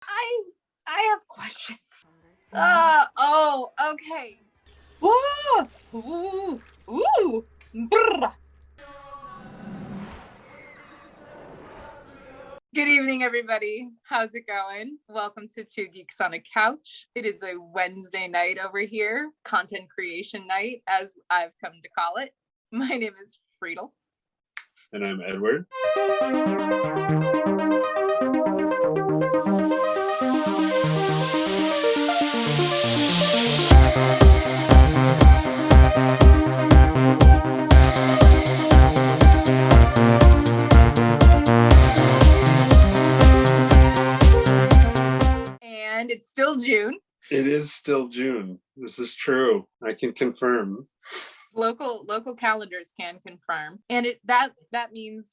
I have questions. Okay. Whoa! Ooh! Brr. Good evening, everybody. How's it going? Welcome to Two Geeks on a Couch. It is a Wednesday night over here, content creation night, as I've come to call it. My name is Friedel. And I'm Edward. And it's still June. It is still June. This is true. I can confirm. Local calendars can confirm. And that means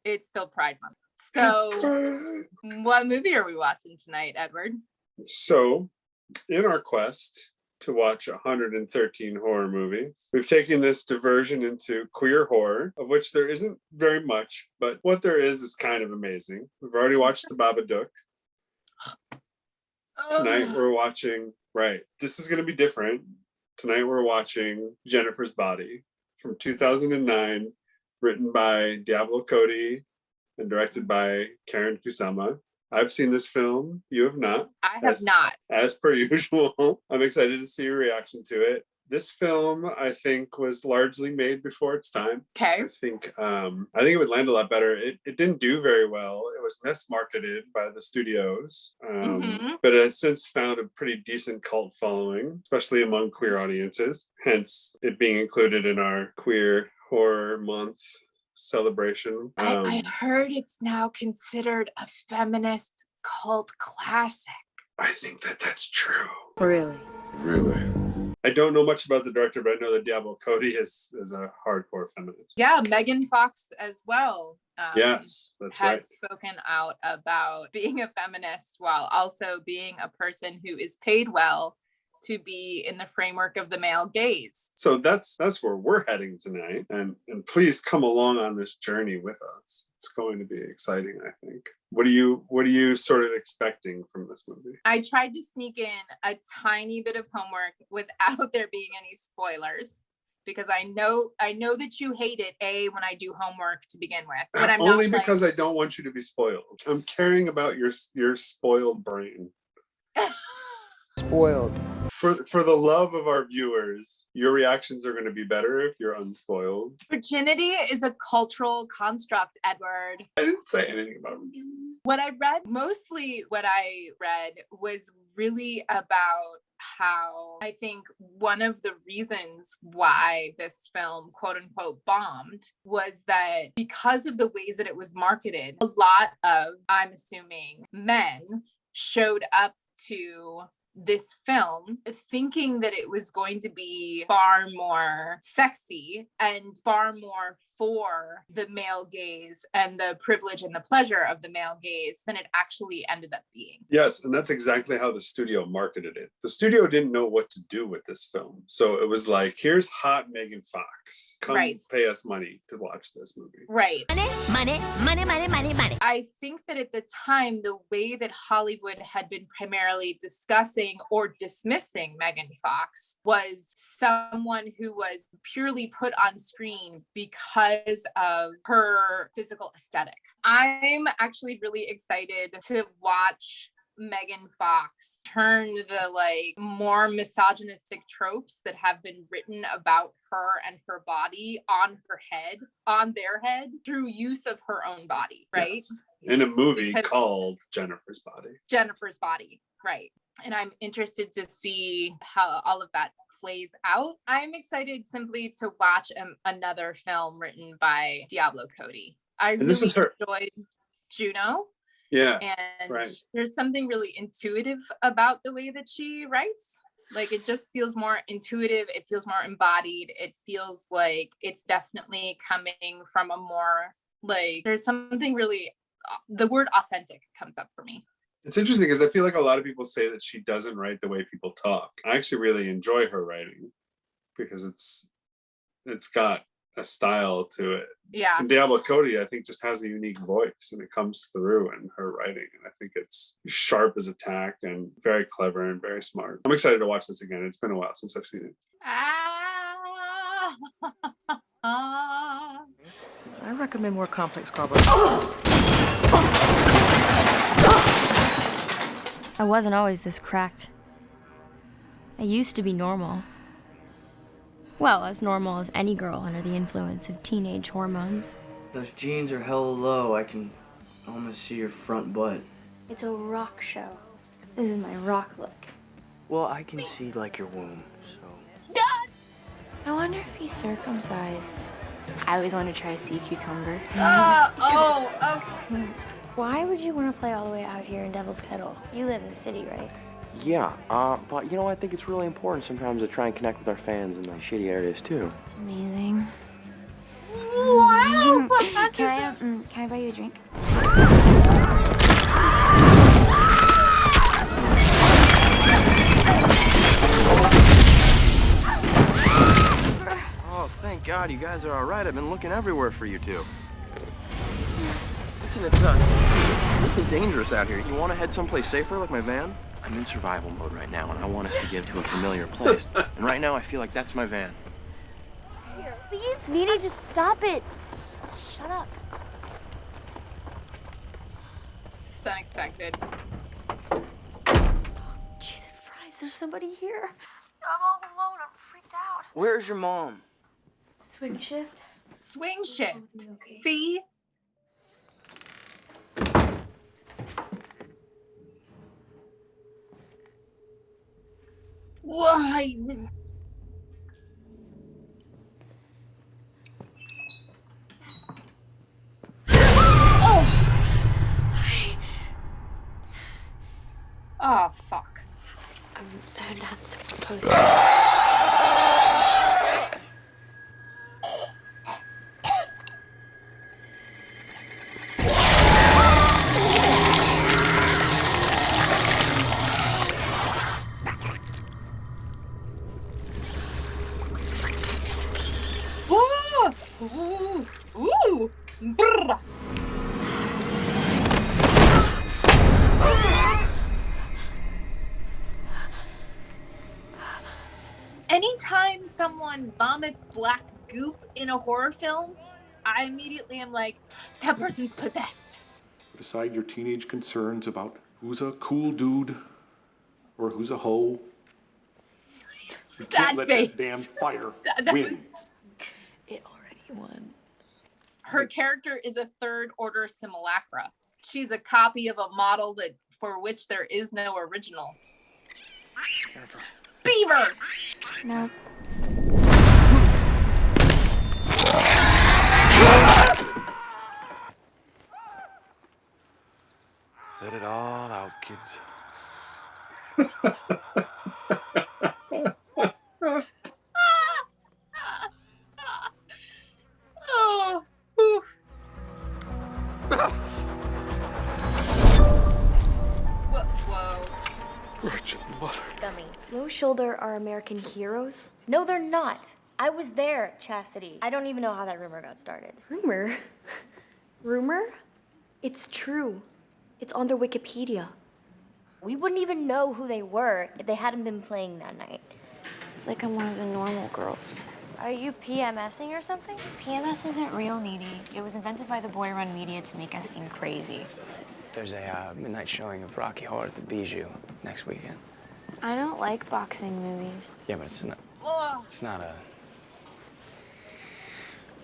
it's still Pride Month. So what movie are we watching tonight, Edward? So, in our quest to watch 113 horror movies, we've taken this diversion into queer horror, of which there isn't very much, but what there is kind of amazing. We've already watched The Babadook. Tonight we're watching, this is going to be different. Tonight we're watching Jennifer's Body from 2009, written by Diablo Cody and directed by Karyn Kusama. I've seen this film. You have not. I have not. As per usual. I'm excited to see your reaction to it. This film, I think, was largely made before its time. Okay. I think it would land a lot better. It didn't do very well. It was mismarketed by the studios, but it has since found a pretty decent cult following, especially among queer audiences. Hence, it being included in our Queer Horror Month celebration. I heard it's now considered a feminist cult classic. I think that's true. Really? I don't know much about the director, but I know that Diablo Cody is a hardcore feminist. Yeah, Megan Fox as well. Yes, that's right. Has spoken out about being a feminist while also being a person who is paid well to be in the framework of the male gaze. So that's where we're heading tonight, and please come along on this journey with us. It's going to be exciting, I think. What are you sort of expecting from this movie? I tried to sneak in a tiny bit of homework without there being any spoilers, because I know that you hate it, when I do homework to begin with. But I'm only because I don't want you to be spoiled. I'm caring about your spoiled brain. Spoiled. For the love of our viewers, your reactions are going to be better if you're unspoiled. Virginity is a cultural construct, Edward. I didn't say anything about virginity. Mostly what I read was really about how I think one of the reasons why this film, quote unquote, bombed was that because of the ways that it was marketed, a lot of, I'm assuming, men showed up to this film thinking that it was going to be far more sexy and far more for the male gaze and the privilege and the pleasure of the male gaze than it actually ended up being. Yes, and that's exactly how the studio marketed it. The studio didn't know what to do with this film. So it was like, here's hot Megan Fox. Come pay us money to watch this movie. Right. Money. I think that at the time, the way that Hollywood had been primarily discussing or dismissing Megan Fox was someone who was purely put on screen because of her physical aesthetic. I'm actually really excited to watch Megan Fox turn the more misogynistic tropes that have been written about her and her body on their head through use of her own body, right? Yes. In a movie called Jennifer's Body. Right. And I'm interested to see how all of that plays out. I'm excited simply to watch another film written by Diablo Cody. I really enjoyed Juno. Yeah. And there's something really intuitive about the way that she writes. It just feels more intuitive. It feels more embodied. It feels like it's definitely coming from a more there's something really, the word authentic comes up for me. It's interesting because I feel like a lot of people say that she doesn't write the way people talk. I actually really enjoy her writing because it's got a style to it. Yeah. And Diablo Cody, I think, just has a unique voice, and it comes through in her writing. And I think it's sharp as a tack and very clever and very smart. I'm excited to watch this again. It's been a while since I've seen it. I recommend more complex carbo. I wasn't always this cracked. I used to be normal. Well, as normal as any girl under the influence of teenage hormones. Those jeans are hella low. I can almost see your front butt. It's a rock show. This is my rock look. Well, I can see like your womb, so. I wonder if he's circumcised. I always want to try sea cucumber. Okay. Why would you want to play all the way out here in Devil's Kettle? You live in the city, right? Yeah, but you know, I think it's really important sometimes to try and connect with our fans in the shitty areas too. Amazing. Wow. Can I buy you a drink? Oh, thank God you guys are all right. I've been looking everywhere for you two. Listen, it's dangerous out here. You want to head someplace safer, like my van? I'm in survival mode right now, and I want us to get to a familiar place. And right now, I feel like that's my van. Here, please, Nene, just stop it. Shut up. It's unexpected. Jesus Christ, there's somebody here. I'm all alone. I'm freaked out. Where's your mom? Swing shift. Swing shift. Okay. See? Why? Oh, fuck. I'm not supposed to. Ooh. Brr. Anytime someone vomits black goop in a horror film, I immediately am like, that person's possessed. Beside your teenage concerns about who's a cool dude or who's a hoe, you can't let that damn fire win. It already won. Her character is a third-order simulacra. She's a copy of a model that for which there is no original. Beaver! No. Let it all out, kids. Oh, whew. Whoa. Virgin Mother. Scummy. Low Shoulder are American heroes? No, they're not. I was there, Chastity. I don't even know how that rumor got started. Rumor? Rumor? It's true. It's on their Wikipedia. We wouldn't even know who they were if they hadn't been playing that night. It's like I'm one of the normal girls. Are you PMSing or something? PMS isn't real, Needy. It was invented by the boy-run media to make us seem crazy. There's a midnight showing of Rocky Horror at the Bijou next weekend. I don't like boxing movies. Yeah, but it's not. Ugh. It's not a.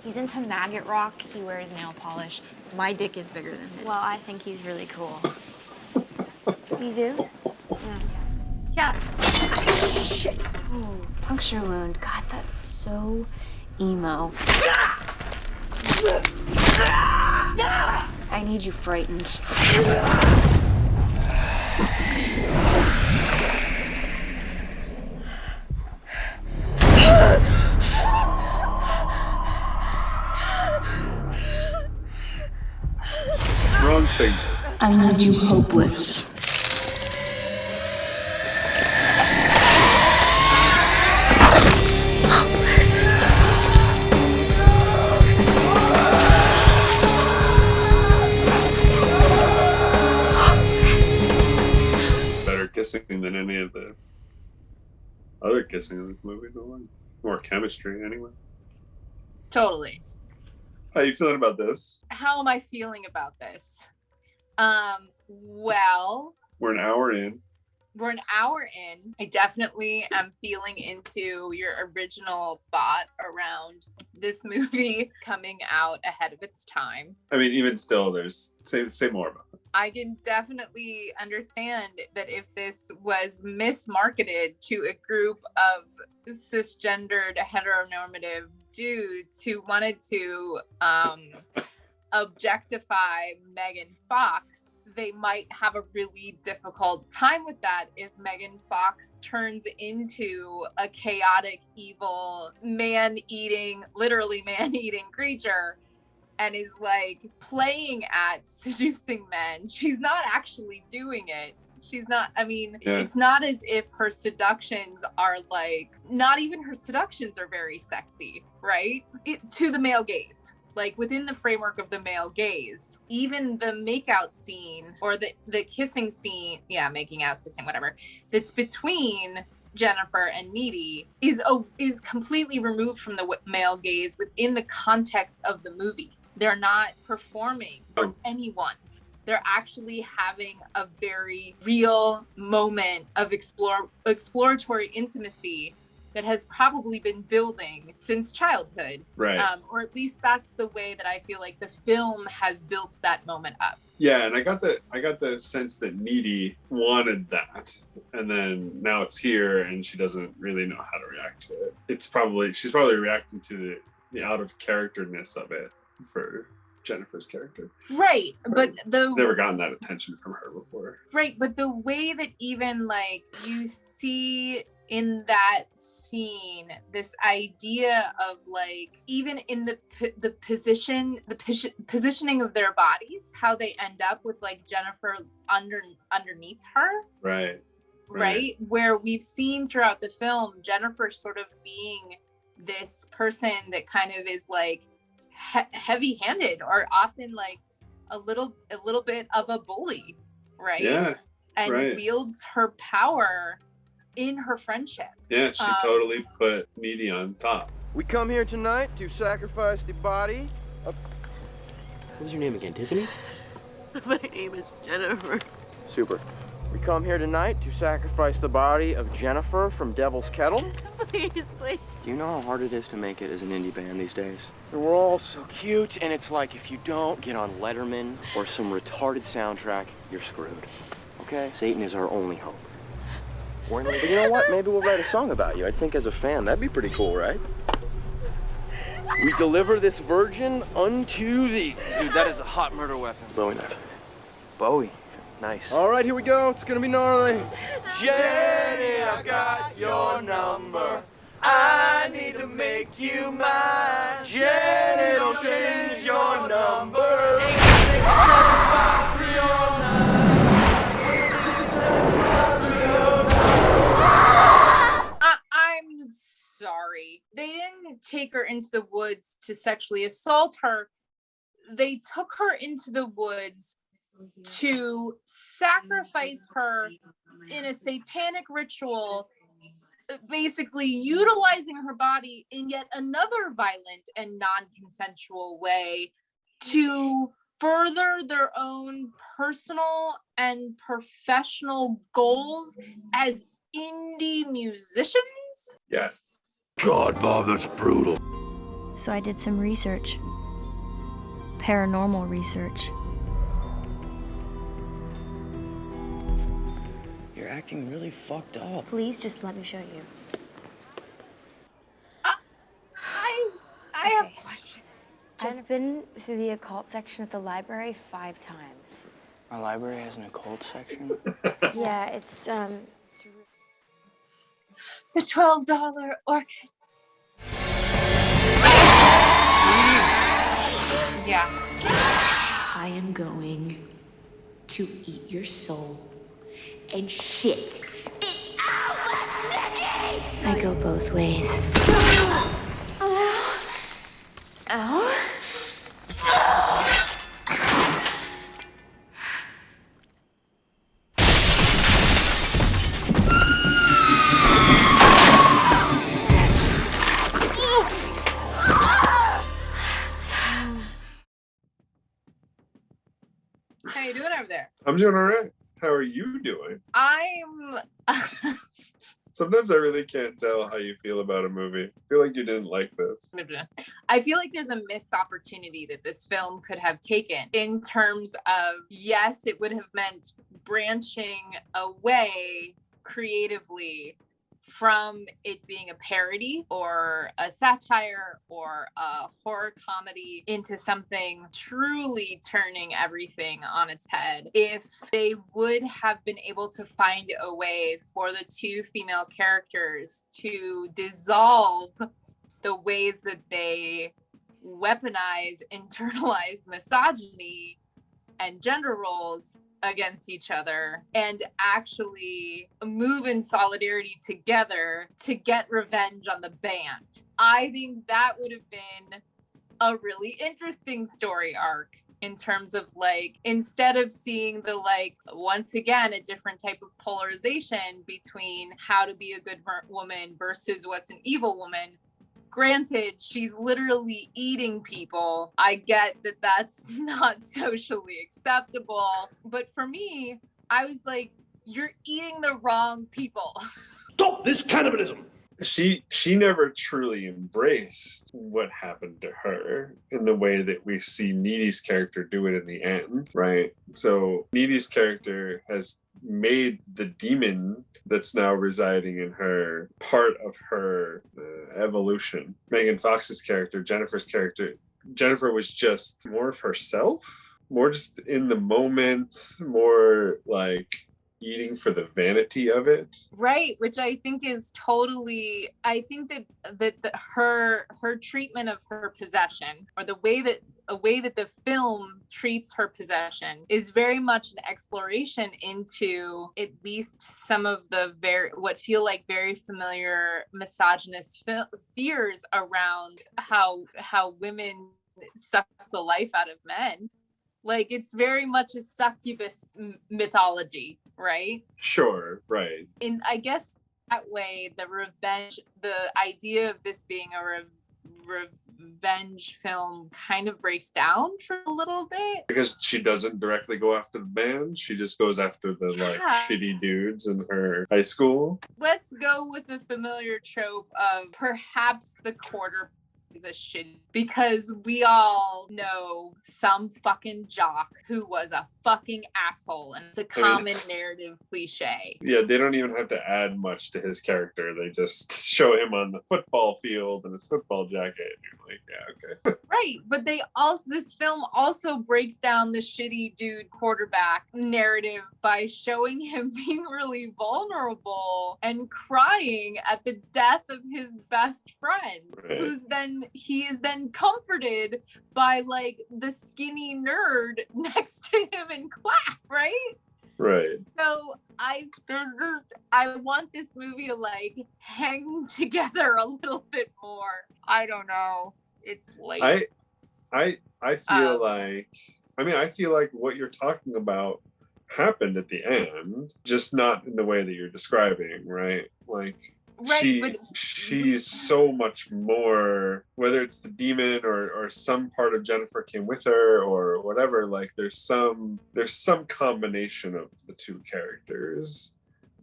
He's into maggot rock. He wears nail polish. My dick is bigger than his. Well, I think he's really cool. You do? Yeah. Shit. Oh, puncture wound. God, that's so emo. I need you frightened. Wrong signal. I need you hopeless. kissing than any of the other kissing in this movie. More chemistry, anyway. Totally. How are you feeling about this? How am I feeling about this? Well, We're an hour in. I definitely am feeling into your original thought around this movie coming out ahead of its time. I mean, even still, there's say more about it. I can definitely understand that if this was mismarketed to a group of cisgendered heteronormative dudes who wanted to objectify Megan Fox, they might have a really difficult time with that if Megan Fox turns into a chaotic, evil, literally man-eating creature and is like playing at seducing men. She's not actually doing it. She's not, It's not as if her seductions are like, not even her seductions are very sexy, right? To the male gaze. Like within the framework of the male gaze, even the makeout scene or the kissing scene, making out, kissing, whatever, that's between Jennifer and Needy is completely removed from the male gaze within the context of the movie. They're not performing for anyone. They're actually having a very real moment of exploratory intimacy that has probably been building since childhood. Right. Or at least that's the way that I feel like the film has built that moment up. Yeah, and I got the sense that Needy wanted that, and then now it's here, and she doesn't really know how to react to it. She's probably reacting to the out of characterness of it for Jennifer's character. Right, but it's never gotten that attention from her before. Right, but the way that even like you see in that scene, this idea of like, even in the positioning of their bodies, how they end up with like Jennifer underneath her. Right. Where we've seen throughout the film, Jennifer sort of being this person that kind of is like heavy-handed or often like a little bit of a bully, right? Yeah. And wields her power in her friendship. Yeah, she totally put Needy on top. We come here tonight to sacrifice the body of... What's your name again, Tiffany? My name is Jennifer. Super. We come here tonight to sacrifice the body of Jennifer from Devil's Kettle. Please. Do you know how hard it is to make it as an indie band these days? We're all so cute, and it's like if you don't get on Letterman or some retarded soundtrack, you're screwed. Okay? Satan is our only hope. But you know what? Maybe we'll write a song about you. I think as a fan, that'd be pretty cool, right? We deliver this virgin unto thee. Dude, that is a hot murder weapon. Bowie knife. Bowie. Nice. All right, here we go. It's gonna be gnarly. Jenny, I got your number. I need to make you mine. Jenny, don't change your number. 8675309. I'm sorry. They didn't take her into the woods to sexually assault her. They took her into the woods to sacrifice her in a satanic ritual, basically utilizing her body in yet another violent and non-consensual way to further their own personal and professional goals as indie musicians. Yes. God, Bob, that's brutal. So I did some research. Paranormal research. You're acting really fucked up. Please just let me show you. I have a question. I've been through the occult section at the library 5 times. Our library has an occult section? Yeah, it's The $12 orchid. Yeah. I am going to eat your soul and shit it out, Nikki! I go both ways. Ow. I'm doing all right. How are you doing? I'm Sometimes I really can't tell how you feel about a movie. I feel like you didn't like this. I feel like there's a missed opportunity that this film could have taken in terms of, yes, it would have meant branching away creatively from it being a parody or a satire or a horror comedy into something truly turning everything on its head. If they would have been able to find a way for the two female characters to dissolve the ways that they weaponize internalized misogyny and gender roles against each other and actually move in solidarity together to get revenge on the band. I think that would have been a really interesting story arc in terms of like, instead of seeing the like, once again, a different type of polarization between how to be a good woman versus what's an evil woman. Granted, she's literally eating people. I get that that's not socially acceptable. But for me, I was like, you're eating the wrong people. Stop this cannibalism! She never truly embraced what happened to her in the way that we see Needy's character do it in the end, right? So Needy's character has made the demon that's now residing in her part of her evolution. Megan Fox's character, Jennifer was just more of herself, more just in the moment, more like eating for the vanity of it. Right, which I think is totally, I think that her treatment of her possession, or the way that the film treats her possession, is very much an exploration into at least some of the what feel like very familiar misogynist fears around how women suck the life out of men. Like, it's very much a succubus mythology, right? Sure, right. And I guess that way, the idea of this being a revenge film kind of breaks down for a little bit. Because she doesn't directly go after the band. She just goes after the like shitty dudes in her high school. Let's go with the familiar trope of perhaps the quarter is a shit, because we all know some fucking jock who was a fucking asshole, and it's a common narrative cliche. Yeah, they don't even have to add much to his character. They just show him on the football field in his football jacket. And you're like, yeah, okay. Right, but this film also breaks down the shitty dude quarterback narrative by showing him being really vulnerable and crying at the death of his best friend, right. He is then comforted by like the skinny nerd next to him in class, right? Right. So I want this movie to like hang together a little bit more. I don't know. It's late. I feel I feel like what you're talking about happened at the end, just not in the way that you're describing, right? Like, right, she's so much more, whether it's the demon or some part of Jennifer came with her or whatever, like there's some combination of the two characters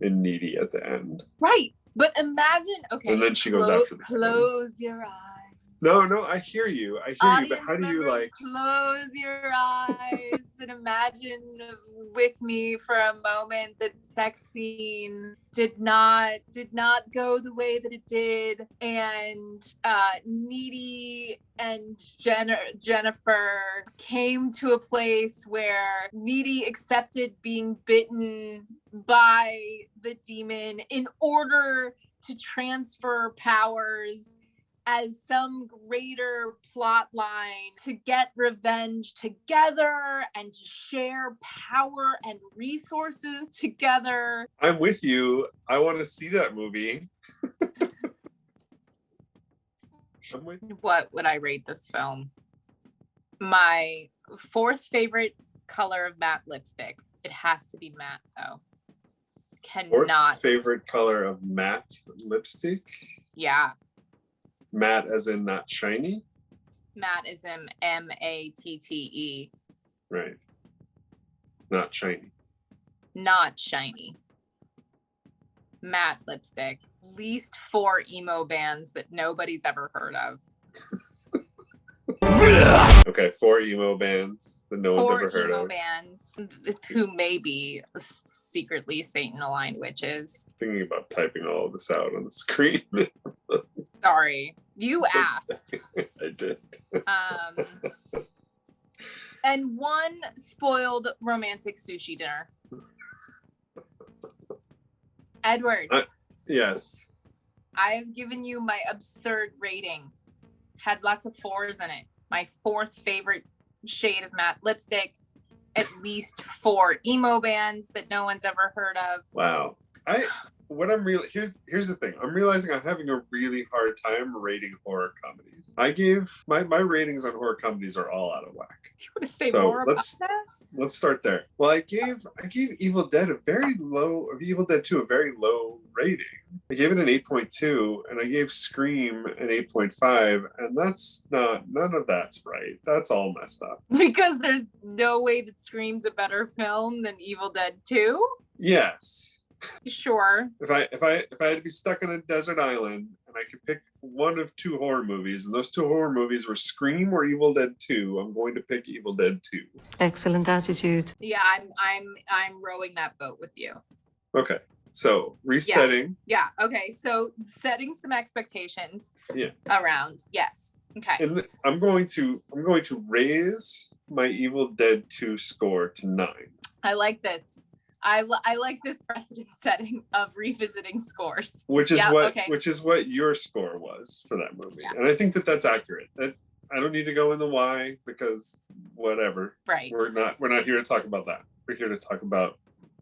in Needy at the end. Right. But imagine, okay. And then she goes after the close your eyes. No, I hear you. Audience but how do you like close your eyes and imagine with me for a moment that sex scene did not go the way that it did, and Needy and Jennifer came to a place where Needy accepted being bitten by the demon in order to transfer powers as some greater plot line to get revenge together and to share power and resources together. I'm with you. I want to see that movie. What would I rate this film? My fourth favorite color of matte lipstick. It has to be matte, though. Fourth favorite color of matte lipstick? Yeah. Matte as in not shiny? Matte as in M-A-T-T-E. Right. Not shiny. not shiny, matte lipstick, at least 4 emo bands that nobody's ever heard of. Okay, 4 emo bands that no one's ever heard of. 4 emo bands who may be secretly Satan-aligned witches. Thinking about typing all of this out on the screen. Sorry, you asked. I did. And 1 spoiled romantic sushi dinner. Edward. Yes. I have given you my absurd rating. Had lots of 4s in it. My 4th favorite shade of matte lipstick. At least 4 emo bands that no one's ever heard of. Wow. Here's the thing. I'm realizing I'm having a really hard time rating horror comedies. I gave my ratings on horror comedies are all out of whack. You want to say more about that? Let's start there. Well, I gave Evil Dead a very low, or Evil Dead 2 a very low rating. I gave it an 8.2, and I gave Scream an 8.5, and none of that's right. That's all messed up. Because there's no way that Scream's a better film than Evil Dead 2? Yes. Sure. If I had to be stuck on a desert island and I could pick one of 2 horror movies, and those 2 horror movies were Scream or Evil Dead 2, I'm going to pick Evil Dead 2. Excellent attitude. Yeah, I'm rowing that boat with you. Okay. So resetting. Yeah. Okay. So setting some expectations. Yeah. Around. Yes. Okay. And I'm going to raise my Evil Dead 2 score to 9. I like this. I like this precedent setting of revisiting scores. Which is what your score was for that movie. Yeah. And I think that's accurate. That I don't need to go into why, because whatever. Right. We're not here to talk about that. We're here to talk about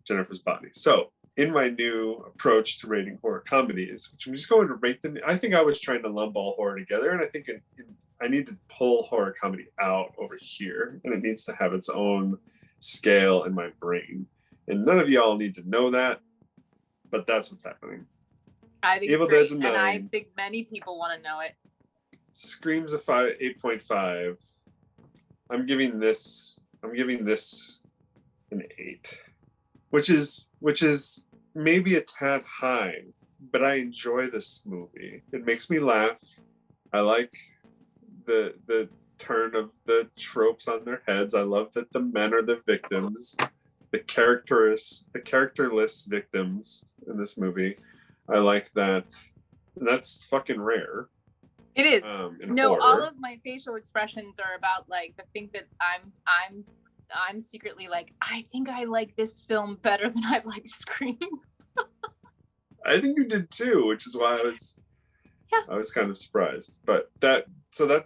Jennifer's Body. So in my new approach to rating horror comedies, which I'm just going to rate them. I think I was trying to lump all horror together, and I think I need to pull horror comedy out over here, and it needs to have its own scale in my brain. And none of y'all need to know that, but that's what's happening. I think Evil it's great, Dead's a 9. and I think many people want to know it. Scream's a 8.5. I'm giving this an 8, which is maybe a tad high, but I enjoy this movie. It makes me laugh. I like the turn of the tropes on their heads. I love that the men are the victims. The characterless victims in this movie. I like that. And that's fucking rare. It is. No, horror. all of my facial expressions are about like the thing that I'm secretly like, I think I like this film better than I like Scream. I think you did too, which is why I was kind of surprised. But that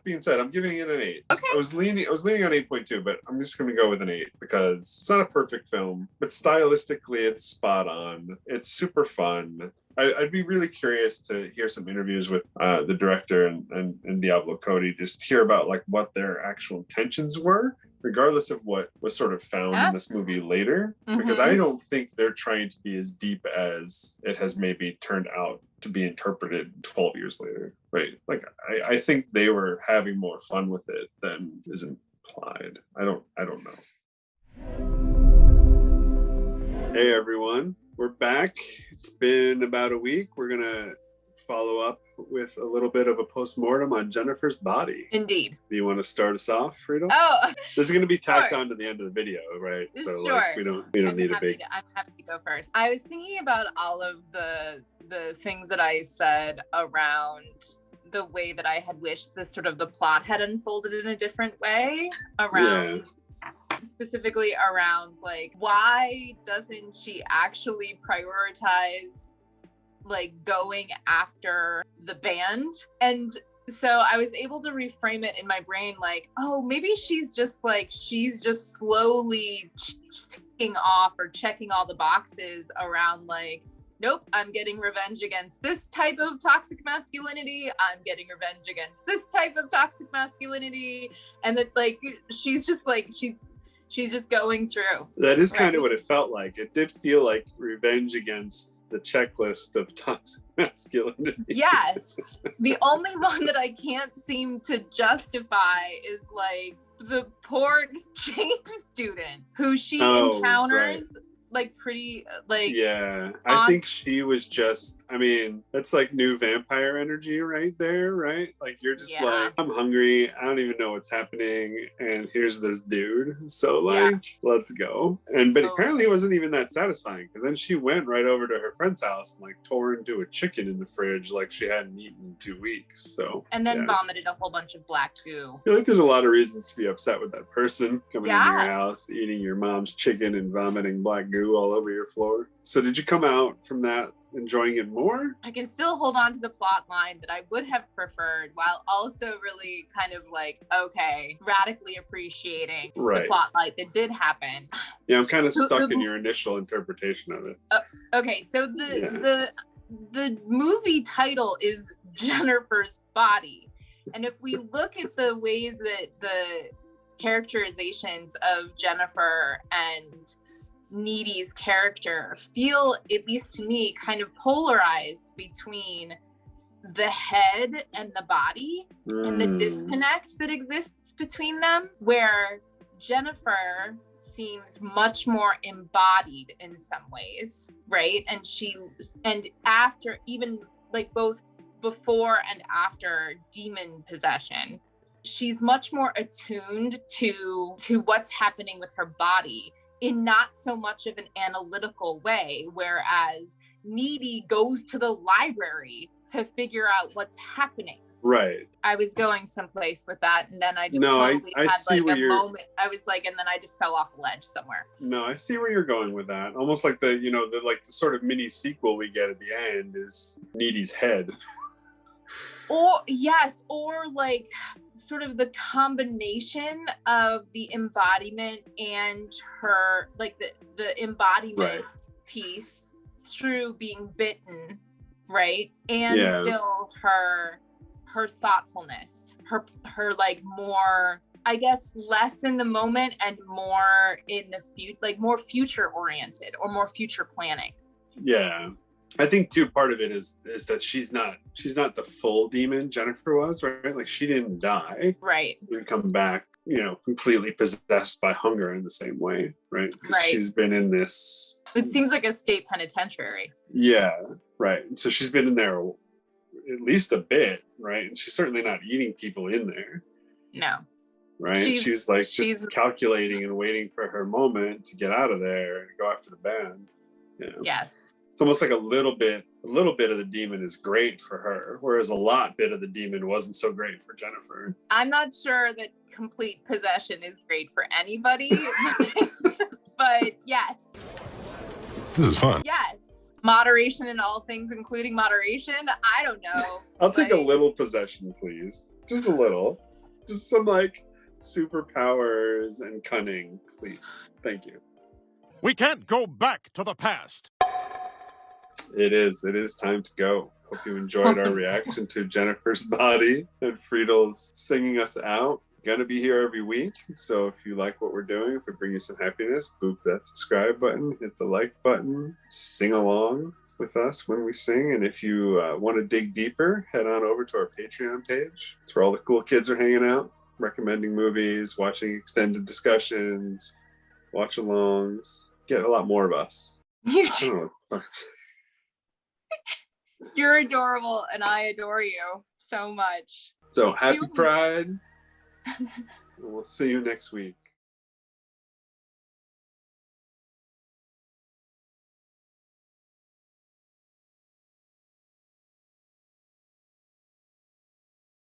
being said, I'm giving it an 8. Okay. I was leaning on 8.2, but I'm just going to go with an 8 because it's not a perfect film, but stylistically it's spot on. It's super fun. I'd be really curious to hear some interviews with the director and Diablo Cody, just hear about like what their actual intentions were, regardless of what was sort of found in this movie later, because I don't think they're trying to be as deep as it has maybe turned out to be interpreted 12 years later, right? Like I think they were having more fun with it than is implied. I don't know. Hey everyone, we're back. It's been about a week. We're gonna follow up with a little bit of a post-mortem on Jennifer's Body. Indeed. Do you want to start us off, Friedel? Oh, this is going to be tacked on to the end of the video, right? So sure. Like, we don't need a big. I'm happy to go first. I was thinking about all of the things that I said around the way that I had wished the plot had unfolded in a different way around. Yeah. Specifically around like, why doesn't she actually prioritize like going after the band? And so I was able to reframe it in my brain like, oh, maybe she's just slowly ticking off or checking all the boxes around like, nope, I'm getting revenge against this type of toxic masculinity. I'm getting revenge against this type of toxic masculinity. And that like, she's just going through. That is kind of what it felt like. It did feel like revenge against the checklist of toxic masculinity. Yes. The only one that I can't seem to justify is like the poor exchange student who she encounters like pretty like yeah, I think she was just, I mean, that's like new vampire energy right there, right? Like you're just like, I'm hungry, I don't even know what's happening, and here's this dude, so like let's go. But apparently it wasn't even that satisfying, because then she went right over to her friend's house and like tore into a chicken in the fridge like she hadn't eaten in 2 weeks. So and then vomited a whole bunch of black goo. I feel like there's a lot of reasons to be upset with that person coming into your house, eating your mom's chicken and vomiting black goo all over your floor. So did you come out from that enjoying it more? I can still hold on to the plot line that I would have preferred, while also really kind of like, okay, radically appreciating the plot line that did happen. Yeah, I'm kind of stuck in your initial interpretation of it. Okay, so the movie title is Jennifer's Body. And if we look at the ways that the characterizations of Jennifer and Needy's character feel, at least to me, kind of polarized between the head and the body and the disconnect that exists between them, where Jennifer seems much more embodied in some ways, right? And after, even like both before and after demon possession, she's much more attuned to what's happening with her body in not so much of an analytical way, whereas Needy goes to the library to figure out what's happening. Right. I was going someplace with that, and then I just I had see like where a you're... moment. I was like, and then I just fell off a ledge somewhere. No, I see where you're going with that. Almost like the the sort of mini sequel we get at the end is Needy's head. Or yes, or like sort of the combination of the embodiment and her, like the embodiment piece through being bitten, right? And still her thoughtfulness, her like more, I guess, less in the moment and more in the future, like more future oriented or more future planning. Yeah. I think too, part of it is that she's not the full demon Jennifer was, right? Like she didn't die. Right. And come back, completely possessed by hunger in the same way, right? Because she's been in this. It seems like a state penitentiary. Yeah, right. So she's been in there at least a bit, right? And she's certainly not eating people in there. No. Right? She's like just calculating and waiting for her moment to get out of there and go after the band. Yes. It's almost like a little bit of the demon is great for her, whereas a bit of the demon wasn't so great for Jennifer. I'm not sure that complete possession is great for anybody, but yes. This is fun. Yes. Moderation in all things, including moderation. I don't know. I'll take a little possession, please. Just a little. Just some like superpowers and cunning, please. Thank you. We can't go back to the past. It is time to go. Hope you enjoyed our reaction to Jennifer's Body and Friedel's singing us out. Gonna be here every week, so if you like what we're doing, if we bring you some happiness, boop that subscribe button, hit the like button, sing along with us when we sing. And if you want to dig deeper, head on over to our Patreon page. It's where all the cool kids are hanging out, recommending movies, watching extended discussions, watch-alongs. Get a lot more of us. I don't know what I'm saying. You're adorable, and I adore you so much. So happy Pride. We'll see you next week.